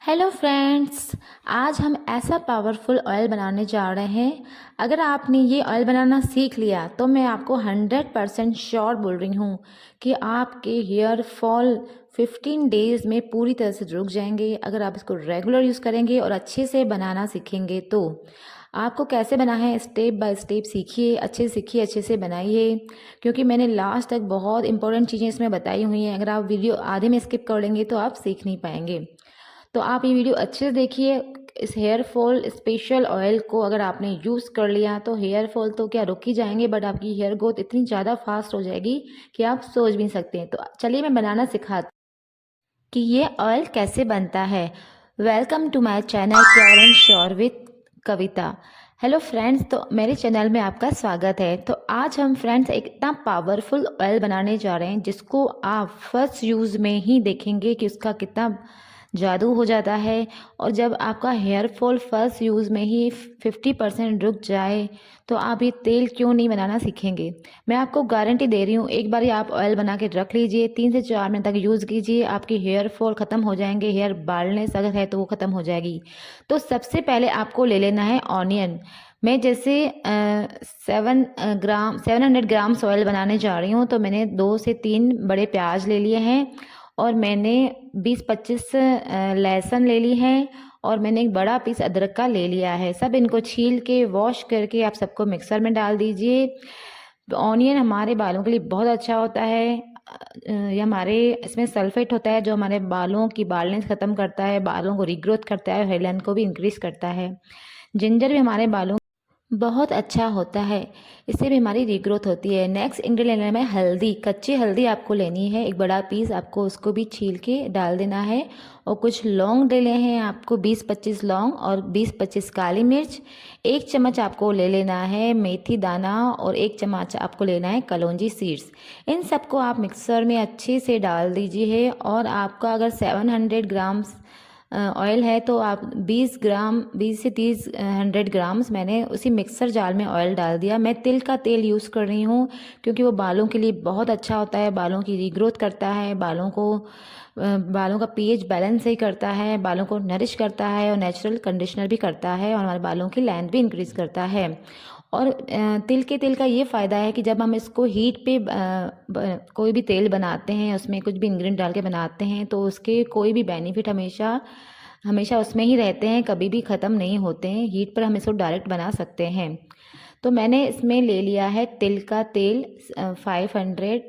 Hello friends. आज हम ऐसा पावरफुल ऑयल बनाने जा रहे हैं। अगर आपने ये ऑयल बनाना सीख लिया तो मैं आपको 100% श्योर बोल रही हूँ कि आपके हेयर फॉल 15 डेज़ में पूरी तरह से रुक जाएंगे। अगर आप इसको रेगुलर यूज़ करेंगे और अच्छे से बनाना सीखेंगे तो आपको कैसे बना है स्टेप बाय स्टेप सीखिए, अच्छे से बनाइए, क्योंकि मैंने लास्ट तक बहुत इंपॉर्टेंट चीज़ें इसमें बताई हुई हैं। अगर आप वीडियो आधे में स्किप कर लेंगे तो आप सीख नहीं पाएंगे। तो आप ये वीडियो अच्छे से देखिए। इस हेयर फॉल स्पेशल ऑयल को अगर आपने यूज़ कर लिया तो हेयर फॉल तो क्या रुक ही जाएंगे, बट आपकी हेयर ग्रोथ इतनी ज़्यादा फास्ट हो जाएगी कि आप सोच भी नहीं सकते हैं। तो चलिए मैं बनाना सिखाती कि ये ऑयल कैसे बनता है। Welcome to my channel pure and sure with Kavita. Hello friends, तो मेरे चैनल में आपका स्वागत है। तो आज हम फ्रेंड्स एक इतना पावरफुल ऑयल बनाने जा रहे हैं जिसको आप फर्स्ट यूज़ में ही देखेंगे कि उसका कितना जादू हो जाता है। और जब आपका हेयर फॉल फर्स्ट यूज़ में ही 50% रुक जाए तो आप ये तेल क्यों नहीं बनाना सीखेंगे। मैं आपको गारंटी दे रही हूँ, एक बार आप ऑयल बना के रख लीजिए, 3 से 4 मिनट तक यूज़ कीजिए, आपकी हेयर फॉल ख़त्म हो जाएंगे। हेयर बाल्डनेस अगर है तो वो ख़त्म हो जाएगी। तो सबसे पहले आपको ले लेना है ऑनियन। मैं जैसे 700 ग्राम्स ऑयल बनाने जा रही हूँ, तो मैंने 2 से 3 बड़े प्याज ले लिए हैं और मैंने 20-25 लहसुन ले ली है और मैंने एक बड़ा पीस अदरक का ले लिया है। सब इनको छील के वॉश करके आप सबको मिक्सर में डाल दीजिए। ऑनियन हमारे बालों के लिए बहुत अच्छा होता है। ये हमारे इसमें सल्फेट होता है जो हमारे बालों की बालनेस ख़त्म करता है, बालों को रीग्रोथ करता है, हेयर लेंथ को भी इंक्रीज़ करता है। जिंजर भी हमारे बालों बहुत अच्छा होता है, इससे भी हमारी रीग्रोथ होती है। नेक्स्ट इंग्रेडिएंट लेना है हल्दी। कच्ची हल्दी आपको लेनी है, एक बड़ा पीस, आपको उसको भी छील के डाल देना है। और कुछ लौंग ले लेने हैं आपको, 20-25 लौंग और 20-25 काली मिर्च। 1 चम्मच आपको ले लेना है मेथी दाना और 1 चम्मच आपको लेना है कलौंजी सीड्स। इन सबको आप मिक्सर में अच्छे से डाल दीजिए। और आपका अगर 700 ग्राम्स ऑयल है तो आप 20 से 30 100 ग्राम्स मैंने उसी मिक्सर जार में ऑयल डाल दिया। मैं तिल का तेल यूज़ कर रही हूँ क्योंकि वो बालों के लिए बहुत अच्छा होता है, बालों की रीग्रोथ करता है, बालों का पीएच बैलेंस सही करता है, बालों को नरिश करता है और नेचुरल कंडीशनर भी करता है और हमारे बालों की लेंथ भी इंक्रीज़ करता है। और तिल के तेल का ये फ़ायदा है कि जब हम इसको हीट पे कोई भी तेल बनाते हैं, उसमें कुछ भी इंग्रेडिएंट डाल के बनाते हैं तो उसके कोई भी बेनिफिट हमेशा हमेशा उसमें ही रहते हैं, कभी भी ख़त्म नहीं होते हैं। हीट पर हम इसको डायरेक्ट बना सकते हैं। तो मैंने इसमें ले लिया है तिल का तेल 500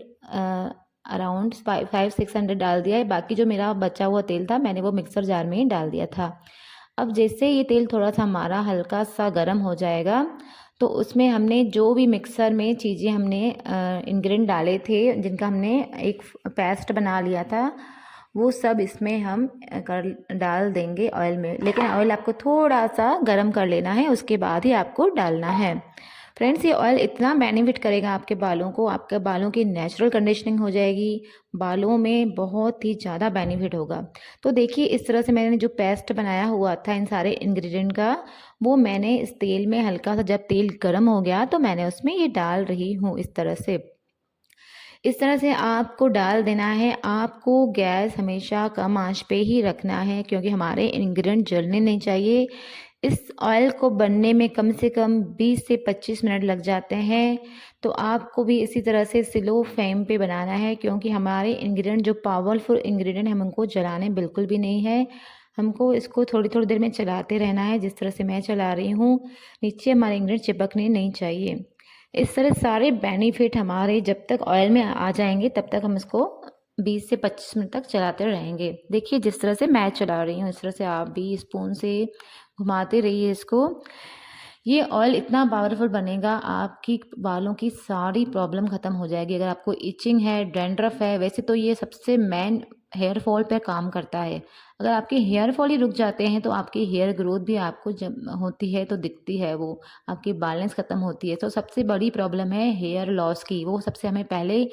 अराउंड 500-600 डाल दिया है। बाकी जो मेरा बचा हुआ तेल था मैंने वो मिक्सर जार में ही डाल दिया था। अब जैसे ये तेल थोड़ा सा हमारा हल्का सा गर्म हो जाएगा तो उसमें हमने जो भी मिक्सर में चीज़ें हमने इंग्रेडिएंट डाले थे, जिनका हमने एक पेस्ट बना लिया था, वो सब इसमें हम कर डाल देंगे ऑयल में। लेकिन ऑयल आपको थोड़ा सा गर्म कर लेना है, उसके बाद ही आपको डालना है। फ्रेंड्स, ये ऑयल इतना बेनिफिट करेगा आपके बालों को, आपके बालों की नेचुरल कंडीशनिंग हो जाएगी, बालों में बहुत ही ज़्यादा बेनिफिट होगा। तो देखिए, इस तरह से मैंने जो पेस्ट बनाया हुआ था इन सारे इंग्रेडिएंट का, वो मैंने इस तेल में हल्का सा, जब तेल गर्म हो गया तो मैंने उसमें ये डाल रही हूँ। इस तरह से आपको डाल देना है। आपको गैस हमेशा कम आंच पे ही रखना है क्योंकि हमारे इंग्रेडिएंट जलने नहीं चाहिए। इस ऑयल को बनने में कम से कम 20 से 25 मिनट लग जाते हैं। तो आपको भी इसी तरह से स्लो फ्लेम पे बनाना है क्योंकि हमारे इंग्रेडिएंट जो पावरफुल इंग्रेडिएंट हम उनको जलाने बिल्कुल भी नहीं है। हमको इसको थोड़ी थोड़ी देर में चलाते रहना है, जिस तरह से मैं चला रही हूँ। नीचे हमारे इंग्रेडिएंट चिपकने नहीं चाहिए। इस तरह सारे बेनिफिट हमारे जब तक ऑयल में आ जाएंगे तब तक हम इसको 20 से 25 मिनट तक चलाते रहेंगे। देखिए, जिस तरह से मैं चला रही हूँ इस तरह से आप भी स्पून से घुमाते रहिए इसको। ये ऑयल इतना पावरफुल बनेगा, आपकी बालों की सारी प्रॉब्लम ख़त्म हो जाएगी। अगर आपको इचिंग है, डैंड्रफ है, वैसे तो ये सबसे मेन हेयर फॉल पर काम करता है। अगर आपके हेयर फॉल ही रुक जाते हैं तो आपकी हेयर ग्रोथ भी आपको जब होती है तो दिखती है, वो आपकी बालनेस ख़त्म होती है। तो सबसे बड़ी प्रॉब्लम है हेयर लॉस की, वो सबसे हमें पहले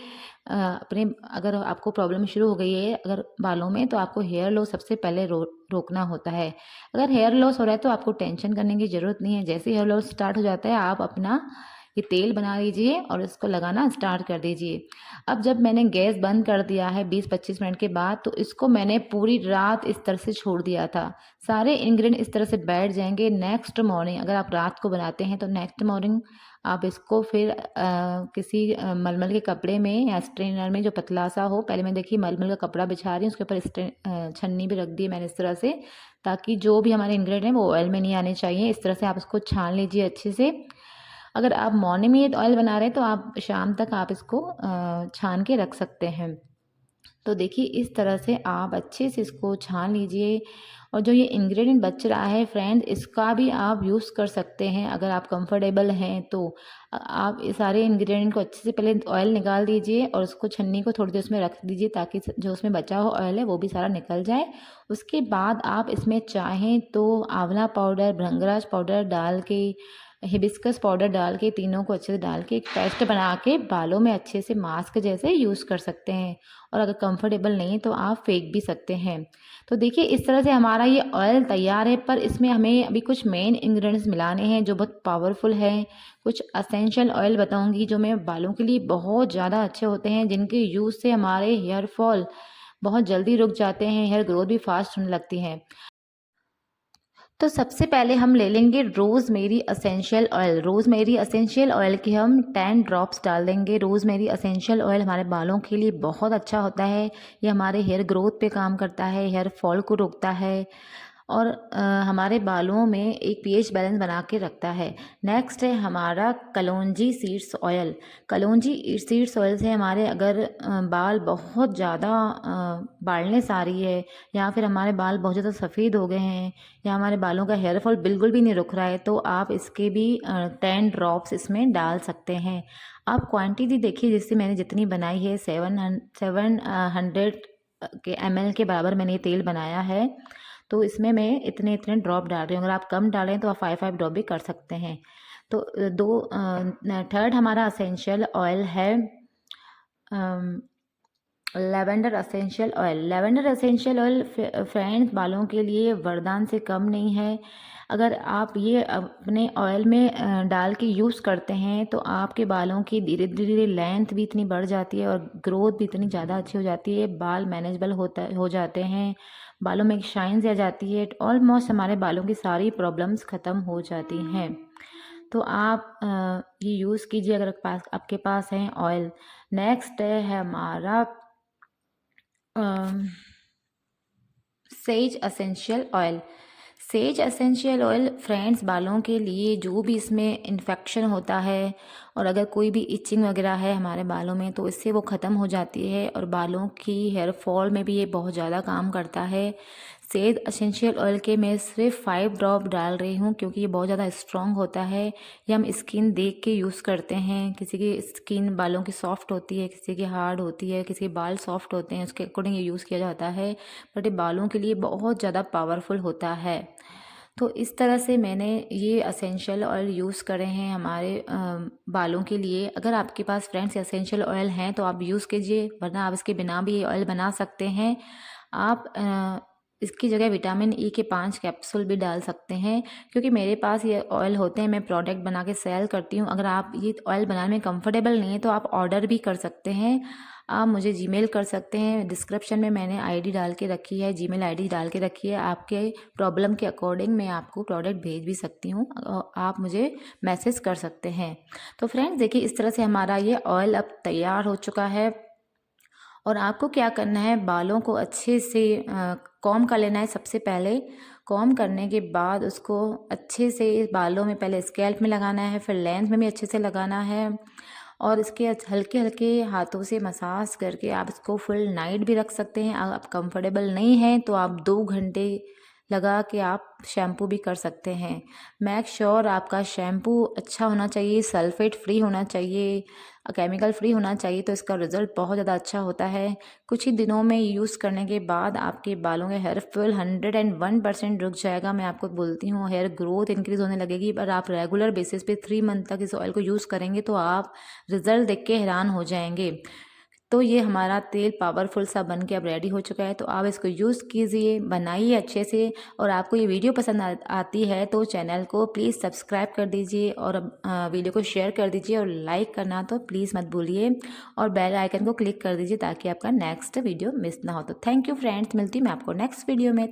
अपने, अगर आपको प्रॉब्लम शुरू हो गई है अगर बालों में, तो आपको हेयर लॉस सबसे पहले रोकना होता है। अगर हेयर लॉस हो रहा है तो आपको टेंशन करने की ज़रूरत नहीं है। जैसे हेयर लॉस स्टार्ट हो जाता है आप अपना ये तेल बना लीजिए और इसको लगाना स्टार्ट कर दीजिए। अब जब मैंने गैस बंद कर दिया है 20-25 मिनट के बाद, तो इसको मैंने पूरी रात इस तरह से छोड़ दिया था। सारे इंग्रेडिएंट इस तरह से बैठ जाएंगे। नेक्स्ट मॉर्निंग अगर आप रात को बनाते हैं तो नेक्स्ट मॉर्निंग आप इसको फिर किसी मलमल के कपड़े में या स्ट्रेनर में जो पतला सा हो, पहले मैं देखिए मलमल का कपड़ा बिछा रही हूँ, उसके ऊपर छन्नी भी रख दी है मैंने इस तरह से, ताकि जो भी हमारे इंग्रेडिएंट हैं वो ऑयल में नहीं आने चाहिए। इस तरह से आप इसको छान लीजिए अच्छे से। अगर आप मॉर्निंग में ये ऑयल बना रहे हैं तो आप शाम तक आप इसको छान के रख सकते हैं। तो देखिए इस तरह से आप अच्छे से इसको छान लीजिए। और जो ये इंग्रेडिएंट बच रहा है फ्रेंड्स, इसका भी आप यूज़ कर सकते हैं अगर आप कंफर्टेबल हैं तो। आप ये सारे इंग्रेडिएंट को अच्छे से पहले ऑयल निकाल दीजिए और उसको छन्नी को थोड़ी देर उसमें रख दीजिए, ताकि जो उसमें बचा हुआ ऑयल है वो भी सारा निकल जाए। उसके बाद आप इसमें चाहें तो आंवला पाउडर, भृंगराज पाउडर डाल के, हिबिस्कस पाउडर डाल के, तीनों को अच्छे से डाल के एक पेस्ट बना के बालों में अच्छे से मास्क जैसे यूज़ कर सकते हैं। और अगर कंफर्टेबल नहीं तो आप फेंक भी सकते हैं। तो देखिए इस तरह से हमारा ये ऑयल तैयार है, पर इसमें हमें अभी कुछ मेन इंग्रेडिएंट्स मिलाने हैं जो बहुत पावरफुल है। कुछ असेंशियल ऑयल बताऊंगी जो मैं बालों के लिए बहुत ज़्यादा अच्छे होते हैं, जिनके यूज़ से हमारे हेयर फॉल बहुत जल्दी रुक जाते हैं, हेयर ग्रोथ भी फास्ट होने लगती है। तो सबसे पहले हम ले लेंगे rosemary essential oil. Rosemary essential oil के हम 10 ड्रॉप्स डाल देंगे। रोज़मेरी असेंशियल ऑयल हमारे बालों के लिए बहुत अच्छा होता है। ये हमारे हेयर ग्रोथ पे काम करता है, हेयर फॉल को रोकता है और हमारे बालों में एक पीएच बैलेंस बना के रखता है। नेक्स्ट है हमारा कलौंजी सीड्स ऑयल। कलौंजी सीड्स ऑयल से हमारे अगर बाल बहुत ज़्यादा बाल्डनेस आ रही है, या फिर हमारे बाल बहुत ज़्यादा सफ़ेद हो गए हैं, या हमारे बालों का हेयर फॉल बिल्कुल भी नहीं रुक रहा है, तो आप इसके भी 10 ड्रॉप्स इसमें डाल सकते हैं। आप क्वांटिटी देखिए, जिससे मैंने जितनी बनाई है 700 के ml के बराबर मैंने ये तेल बनाया है, तो इसमें मैं इतने इतने ड्रॉप डाल रही हूँ। अगर आप कम डालें तो आप 5 ड्रॉप भी कर सकते हैं। तो थर्ड हमारा असेंशियल ऑयल है lavender essential oil. Lavender essential oil friends बालों के लिए वरदान से कम नहीं है। अगर आप ये अपने ऑयल में डाल के यूज़ करते हैं तो आपके बालों की धीरे धीरे लेंथ भी इतनी बढ़ जाती है और ग्रोथ भी इतनी ज़्यादा अच्छी हो जाती है। बाल मैनेजेबल हो जाते हैं, बालों में एक शाइन आ जाती है। ऑलमोस्ट हमारे बालों की सारी प्रॉब्लम्स ख़त्म हो जाती हैं। तो आप ये यूज़ कीजिए अगर आपके पास है ऑयल। नेक्स्ट है हमारा says essential oil. Says essential oil friends बालों के लिए जो भी इसमें इन्फेक्शन होता है और अगर कोई भी इचिंग वगैरह है हमारे बालों में, तो इससे वो ख़त्म हो जाती है और बालों की हेयर फॉल में भी ये बहुत ज़्यादा काम करता है। सेज असेंशियल ऑयल के मैं सिर्फ 5 ड्रॉप डाल रही हूँ, क्योंकि ये बहुत ज़्यादा स्ट्रॉन्ग होता है। ये हम स्किन देख के यूज़ करते हैं। किसी की स्किन बालों की सॉफ्ट होती है, किसी की हार्ड होती है, किसी के बाल सॉफ्ट होते हैं, उसके अकॉर्डिंग ये यूज़ किया जाता है। बट ये बालों के लिए बहुत ज़्यादा पावरफुल होता है। तो इस तरह से मैंने ये असेंशियल ऑयल यूज़ करे हैं हमारे बालों के लिए। अगर आपके पास फ्रेंड्स असेंशियल ऑयल हैं तो आप यूज़ कीजिए, वरना आप इसके बिना भी ये ऑयल बना सकते हैं। आप इसकी जगह विटामिन ई के 5 कैप्सूल भी डाल सकते हैं, क्योंकि मेरे पास ये ऑयल होते हैं, मैं प्रोडक्ट बना के सेल करती हूँ। अगर आप ये ऑयल बनाने में कंफर्टेबल नहीं है तो आप ऑर्डर भी कर सकते हैं। आप मुझे जीमेल कर सकते हैं। डिस्क्रिप्शन में मैंने आईडी डाल के रखी है, जीमेल आईडी डाल के रखी है। आपके प्रॉब्लम के अकॉर्डिंग मैं आपको प्रोडक्ट भेज भी सकती हूँ, आप मुझे मैसेज कर सकते हैं। तो फ्रेंड्स देखिए इस तरह से हमारा ये ऑयल अब तैयार हो चुका है। और आपको क्या करना है, बालों को अच्छे से कॉम कर लेना है। सबसे पहले कॉम करने के बाद उसको अच्छे से बालों में पहले स्कैल्प में लगाना है, फिर लेंथ में भी अच्छे से लगाना है और इसके हल्के हल्के हाथों से मसाज करके आप इसको फुल नाइट भी रख सकते हैं। आप कंफर्टेबल नहीं हैं तो आप 2 घंटे लगा के आप शैम्पू भी कर सकते हैं। मेक श्योर आपका शैम्पू अच्छा होना चाहिए, सल्फेट फ्री होना चाहिए, केमिकल फ्री होना चाहिए, तो इसका रिज़ल्ट बहुत ज़्यादा अच्छा होता है। कुछ ही दिनों में यूज़ करने के बाद आपके बालों के हेयर फॉल 101% रुक जाएगा। मैं आपको बोलती हूँ, हेयर ग्रोथ इंक्रीज़ होने लगेगी। पर आप रेगुलर बेसिस पे 3 मंथ तक इस ऑयल को यूज़ करेंगे तो आप रिज़ल्ट देख के हैरान हो जाएंगे। तो ये हमारा तेल पावरफुल सा बन के अब रेडी हो चुका है। तो आप इसको यूज़ कीजिए, बनाइए अच्छे से। और आपको ये वीडियो पसंद आती है तो चैनल को प्लीज़ सब्सक्राइब कर दीजिए और वीडियो को शेयर कर दीजिए और लाइक करना तो प्लीज़ मत भूलिए और बेल आइकन को क्लिक कर दीजिए ताकि आपका नेक्स्ट वीडियो मिस ना हो। तो थैंक यू फ्रेंड्स, मिलती हूँ मैं आपको नेक्स्ट वीडियो में।